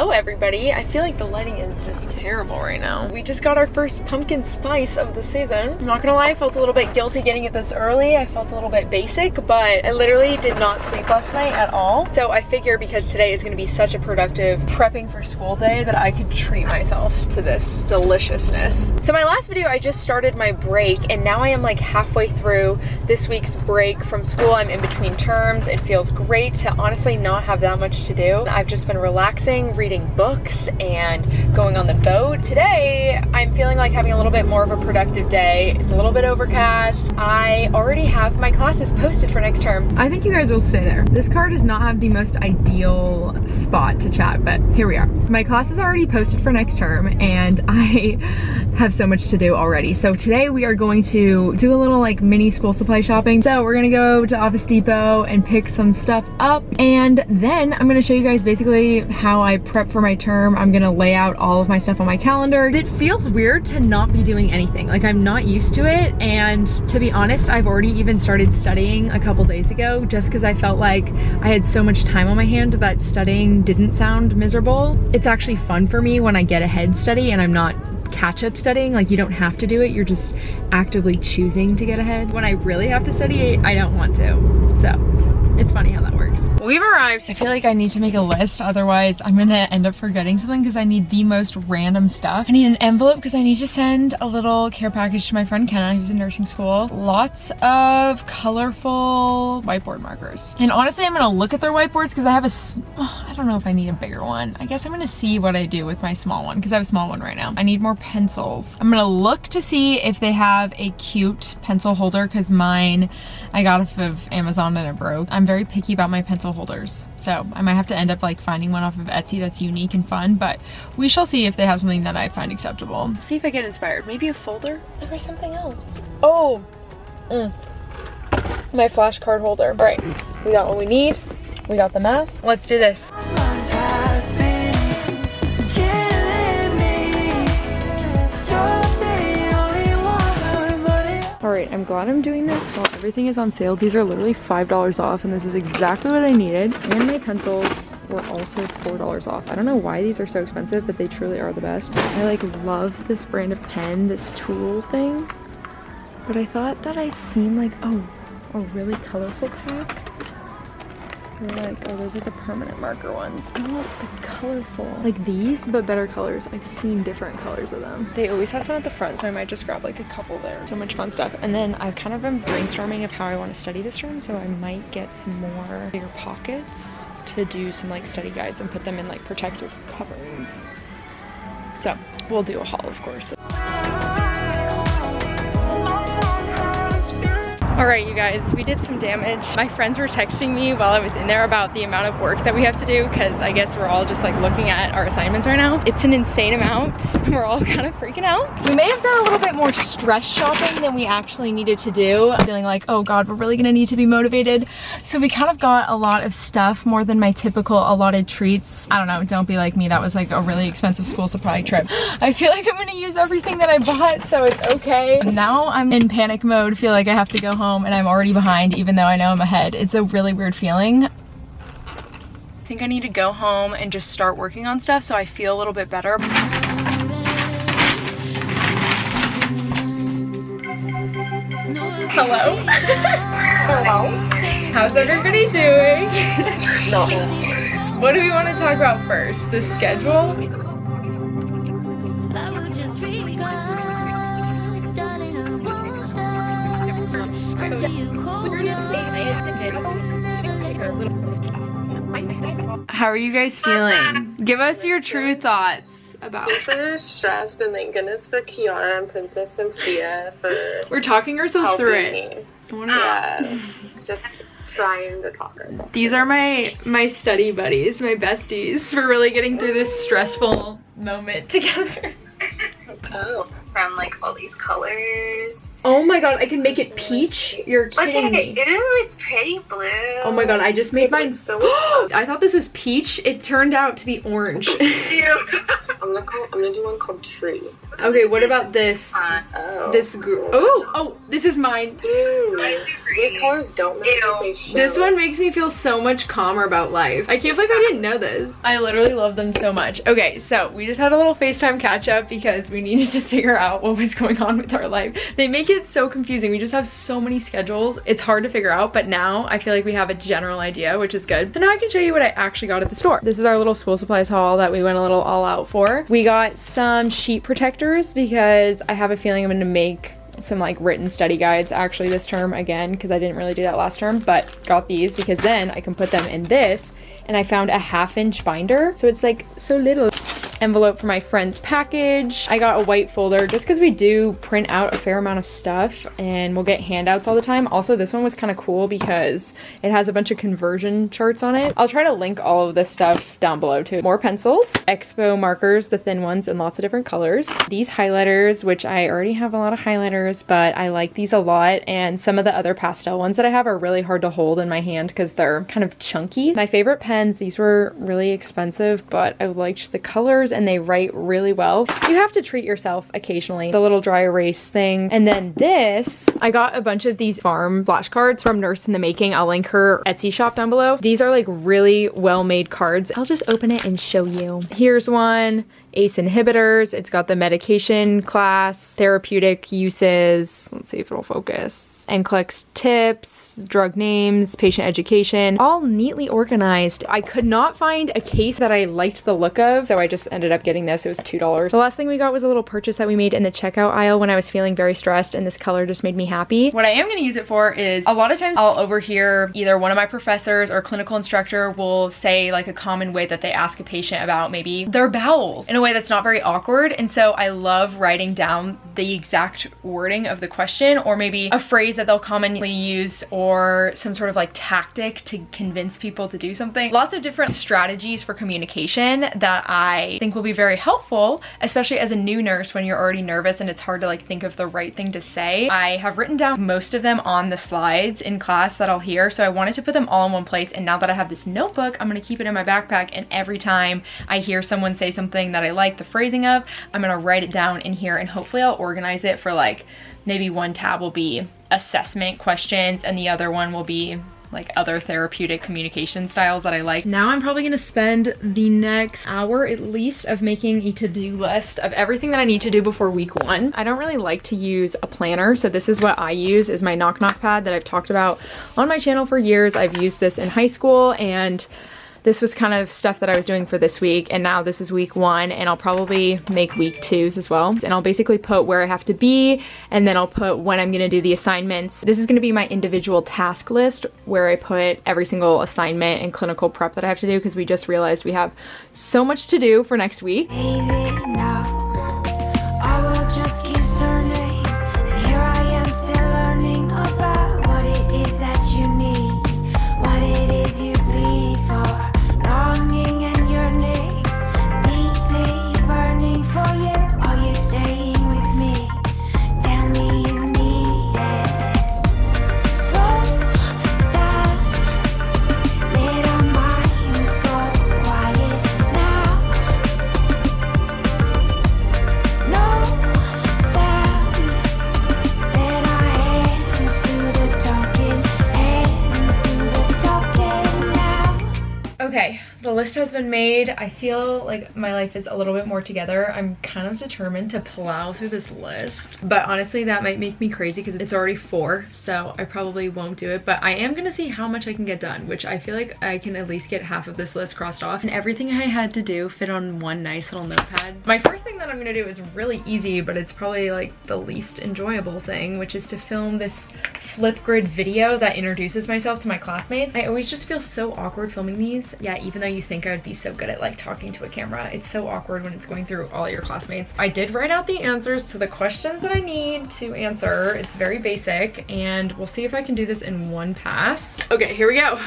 Hello everybody. I feel like the lighting is just terrible right now. We just got our first pumpkin spice of the season. I'm not gonna lie, I felt a little bit guilty getting it this early. I felt a little bit basic, but I literally did not sleep last night at all. So I figure because today is gonna be such a productive prepping for school day that I could treat myself to this deliciousness. So my last video, I just started my break and now I am like halfway through this week's break from school. I'm in between terms. It feels great to honestly not have that much to do. I've just been relaxing, reading books, and going on the boat. Today, I'm feeling like having a little bit more of a productive day. It's a little bit overcast. I already have my classes posted for next term. I think you guys will stay there. This car does not have the most ideal spot to chat, but here we are. My classes are already posted for next term, and I have so much to do already. So today we are going to do a little like mini school supply shopping. So we're gonna go to Office Depot and pick some stuff up, and then I'm gonna show you guys basically how I prep for my term. I'm gonna lay out all of my stuff on my calendar. It feels weird to not be doing anything. Like, I'm not used to it, and to be honest, I've already even started studying a couple days ago just because I felt like I had so much time on my hand that studying didn't sound miserable. It's actually fun for me when I get ahead study and I'm not catch-up studying. Like, you don't have to do it, you're just actively choosing to get ahead. When I really have to study, I don't want to. So it's funny how that works. We've arrived. I feel like I need to make a list, otherwise I'm gonna end up forgetting something because I need the most random stuff. I need an envelope because I need to send a little care package to my friend Kenna, who's in nursing school. Lots of colorful whiteboard markers. And honestly, I'm gonna look at their whiteboards because I have I don't know if I need a bigger one. I guess I'm gonna see what I do with my small one because I have a small one right now. I need more pencils. I'm gonna look to see if they have a cute pencil holder because mine I got off of Amazon and it broke. I'm very picky about my pencil holders, so I might have to end up like finding one off of Etsy that's unique and fun, but we shall see if they have something that I find acceptable. See if I get inspired. Maybe a folder or something else. Oh, my flashcard holder. All right, we got what we need. We got the mask. Let's do this. Alright, I'm glad I'm doing this while everything is on sale. These are literally $5 off, and this is exactly what I needed. And my pencils were also $4 off. I don't know why these are so expensive, but they truly are the best. I like love this brand of pen, this tool thing. But I thought that I've seen like, a really colorful pack. They're like, oh, those are the permanent marker ones. I want the colorful, like these, but better colors. I've seen different colors of them. They always have some at the front, so I might just grab like a couple there. So much fun stuff. And then I've kind of been brainstorming of how I want to study this term, so I might get some more bigger pockets to do some like study guides and put them in like protective coverings. So we'll do a haul, of course. All right, you guys, we did some damage. My friends were texting me while I was in there about the amount of work that we have to do because I guess we're all just like looking at our assignments right now. It's an insane amount and we're all kind of freaking out. We may have done a little bit more stress shopping than we actually needed to do. I'm feeling like, oh God, we're really gonna need to be motivated. So we kind of got a lot of stuff, more than my typical allotted treats. I don't know, don't be like me. That was like a really expensive school supply trip. I feel like I'm gonna use everything that I bought, so it's okay. Now I'm in panic mode, feel like I have to go home and I'm already behind even though I know I'm ahead. It's a really weird feeling. I think I need to go home and just start working on stuff so I feel a little bit better. Hello? Hello? How's everybody doing? No. What do we want to talk about first? The schedule? How are you guys feeling? Give us your true thoughts about it. Super stressed, and thank goodness for Kiara and Princess Sophia for We're talking ourselves through it. Yeah, just trying to talk ourselves. These are my study buddies, my besties. We're really getting through this stressful moment together. Oh, from like all these colors. Oh my god, I can make it peach? You're kidding me. Ooh, it's pretty blue. Oh my god, I just made mine. I thought this was peach. It turned out to be orange. I'm gonna do one called Tree. Okay, what about this? This group. Oh, this is mine. These colors don't match as they show. This one makes me feel so much calmer about life. I can't believe I didn't know this. I literally love them so much. Okay, so we just had a little FaceTime catch up because we needed to figure out what was going on with our life. They make it so confusing. We just have so many schedules. It's hard to figure out, but now I feel like we have a general idea, which is good. So now I can show you what I actually got at the store. This is our little school supplies haul that we went a little all out for. We got some sheet protectors because I have a feeling I'm gonna make some like written study guides actually this term again, because I didn't really do that last term, but got these because then I can put them in this. And I found a 1/2-inch binder, so it's like so little. Envelope for my friend's package. I got a white folder just because we do print out a fair amount of stuff and we'll get handouts all the time. Also, this one was kind of cool because it has a bunch of conversion charts on it. I'll try to link all of this stuff down below too. More pencils, Expo markers, the thin ones in lots of different colors. These highlighters, which I already have a lot of highlighters, but I like these a lot. And some of the other pastel ones that I have are really hard to hold in my hand because they're kind of chunky. My favorite pens, these were really expensive, but I liked the colors and they write really well. You have to treat yourself occasionally. The little dry erase thing. And then this, I got a bunch of these farm flashcards from Nurse in the Making. I'll link her Etsy shop down below. These are like really well-made cards. I'll just open it and show you. Here's one. ACE inhibitors. It's got the medication class, therapeutic uses. Let's see if it'll focus. NCLEX tips, drug names, patient education, all neatly organized. I could not find a case that I liked the look of, so I just ended up getting this. It was $2. The last thing we got was a little purchase that we made in the checkout aisle when I was feeling very stressed, and this color just made me happy. What I am going to use it for is a lot of times I'll overhear either one of my professors or clinical instructor will say like a common way that they ask a patient about maybe their bowels in a way that's not very awkward, and so I love writing down the exact wording of the question, or maybe a phrase that they'll commonly use, or some sort of like tactic to convince people to do something. Lots of different strategies for communication that I think will be very helpful, especially as a new nurse when you're already nervous and it's hard to like think of the right thing to say. I have written down most of them on the slides in class that I'll hear, so I wanted to put them all in one place, and now that I have this notebook, I'm gonna keep it in my backpack, and every time I hear someone say something that I like the phrasing of, I'm gonna write it down in here, and hopefully I'll organize it for like, maybe one tab will be assessment questions and the other one will be like other therapeutic communication styles that I like. Now I'm probably gonna spend the next hour at least of making a to-do list of everything that I need to do before week 1. I don't really like to use a planner, so this is what I use, is my knock knock pad that I've talked about on my channel for years. I've used this in high school, and this was kind of stuff that I was doing for this week, and now this is week 1, and I'll probably make week 2s as well. And I'll basically put where I have to be, and then I'll put when I'm gonna do the assignments. This is gonna be my individual task list where I put every single assignment and clinical prep that I have to do, because we just realized we have so much to do for next week. Baby, now I will just keep searching, and here I am still learning about what it is that you need, what it is you bleed for. Longing and yearning, deeply burning for you. Are you staying with me? Tell me you need it. Slow down, let our minds go quiet now. No sound, let our hands do the talking, hands do the talking now. Okay, the list has been made. I feel like my life is a little bit more together. I'm kind of determined to plow through this list, but honestly that might make me crazy because it's already 4, so I probably won't do it, but I am gonna see how much I can get done, which I feel like I can at least get half of this list crossed off, and everything I had to do fit on one nice little notepad. My first thing that I'm gonna do is really easy, but it's probably like the least enjoyable thing, which is to film this Flipgrid video that introduces myself to my classmates. I always just feel so awkward filming these. Yeah, even though you think I would be so good at like talking to a camera, it's so awkward when it's going through all your classmates. I did write out the answers to the questions that I need to answer. It's very basic, and we'll see if I can do this in one pass. Okay, here we go.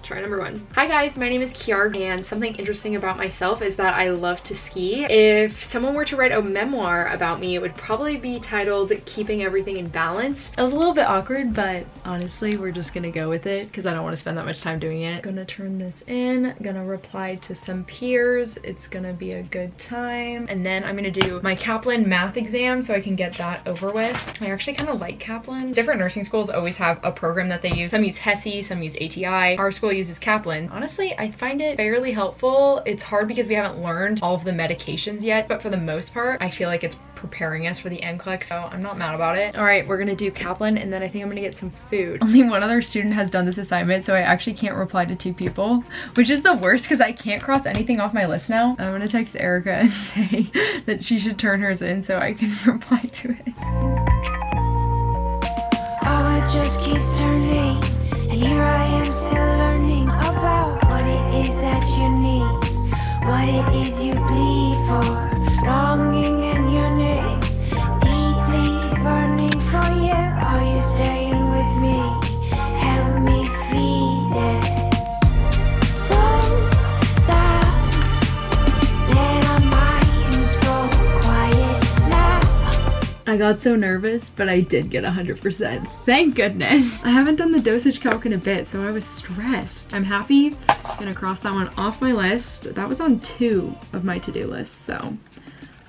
try number 1. Hi guys, my name is Kiara, and something interesting about myself is that I love to ski. If someone were to write a memoir about me, it would probably be titled Keeping Everything in Balance. It was a little bit awkward, but honestly, we're just gonna go with it because I don't want to spend that much time doing it. Gonna turn this in, gonna reply to some peers. It's gonna be a good time. And then I'm gonna do my Kaplan math exam so I can get that over with. I actually kind of like Kaplan. Different nursing schools always have a program that they use. Some use HESI, some use ATI. Our school uses Kaplan. Honestly, I find it fairly helpful. It's hard because we haven't learned all of the medications yet, but for the most part, I feel like it's preparing us for the NCLEX, so I'm not mad about it. All right, we're gonna do Kaplan, and then I think I'm gonna get some food. Only one other student has done this assignment, so I actually can't reply to 2 people, which is the worst because I can't cross anything off my list now. I'm gonna text Erica and say that she should turn hers in so I can reply to it. Oh, it just keeps turning, and here I am still learning about what it is that you need, what it is you bleed for, longing and yearning, deeply burning for you. Are you staying with me? Help me feed it. Slow down, let our minds go quiet now. I got so nervous, but I did get 100%. Thank goodness. I haven't done the dosage calc in a bit, so I was stressed. I'm happy. I'm gonna cross that one off my list. That was on 2 of my to-do lists, so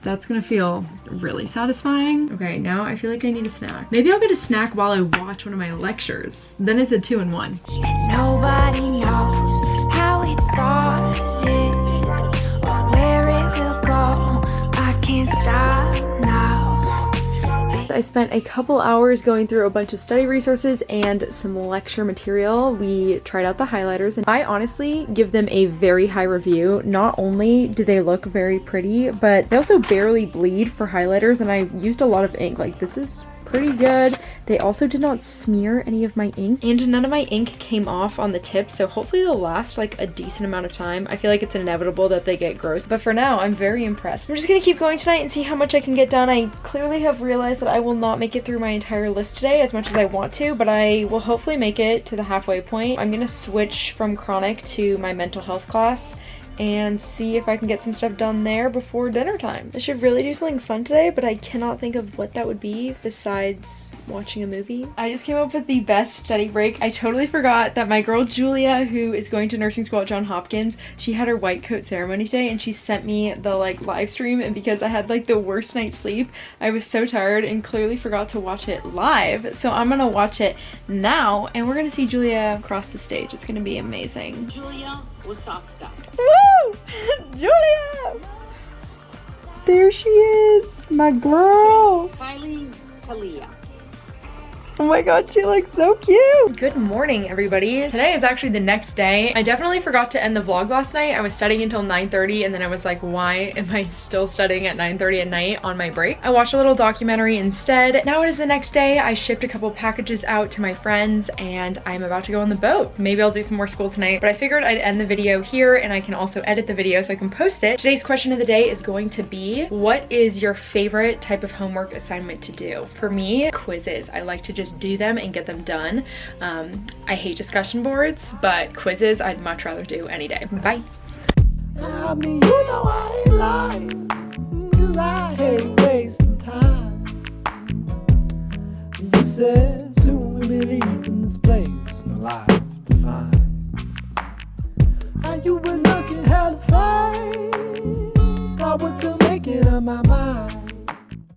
that's gonna feel really satisfying. Okay, now I feel like I need a snack. Maybe I'll get a snack while I watch one of my lectures. Then it's a 2-in-1. And nobody knows how it started or where it will go. I can't stop now. I spent a couple hours going through a bunch of study resources and some lecture material. We tried out the highlighters, and I honestly give them a very high review. Not only do they look very pretty, but they also barely bleed for highlighters, and I used a lot of ink. Like, this is pretty good. They also did not smear any of my ink, and none of my ink came off on the tips, so hopefully they'll last like a decent amount of time. I feel like it's inevitable that they get gross, but for now I'm very impressed. I'm just gonna keep going tonight and see how much I can get done. I clearly have realized that I will not make it through my entire list today as much as I want to, but I will hopefully make it to the halfway point. I'm gonna switch from chronic to my mental health class and see if I can get some stuff done there before dinner time. I should really do something fun today, but I cannot think of what that would be besides watching a movie. I just came up with the best study break. I totally forgot that my girl Julia, who is going to nursing school at Johns Hopkins, she had her white coat ceremony today, and she sent me the like live stream, and because I had like the worst night's sleep, I was so tired and clearly forgot to watch it live. So I'm gonna watch it now, and we're gonna see Julia cross the stage. It's gonna be amazing. Julia Wasowska. Woo! Julia! There she is, my girl. Kylie Talia. Oh my god, she looks so cute. Good morning, everybody. Today is actually the next day. I definitely forgot to end the vlog last night. I was studying until 9:30, and then I was like, why am I still studying at 9:30 at night on my break? I watched a little documentary instead. Now it is the next day. I shipped a couple packages out to my friends, and I'm about to go on the boat. Maybe I'll do some more school tonight, but I figured I'd end the video here, and I can also edit the video so I can post it. Today's question of the day is going to be, what is your favorite type of homework assignment to do? For me, quizzes. I like to just do them and get them done. I hate discussion boards, but quizzes I'd much rather do any day. Bye. I mean, you know I ain't lying, 'cause I hate wasting time. You said soon we'll be leaving this place, no life to find. How you been looking hella fine, I was still making up my mind.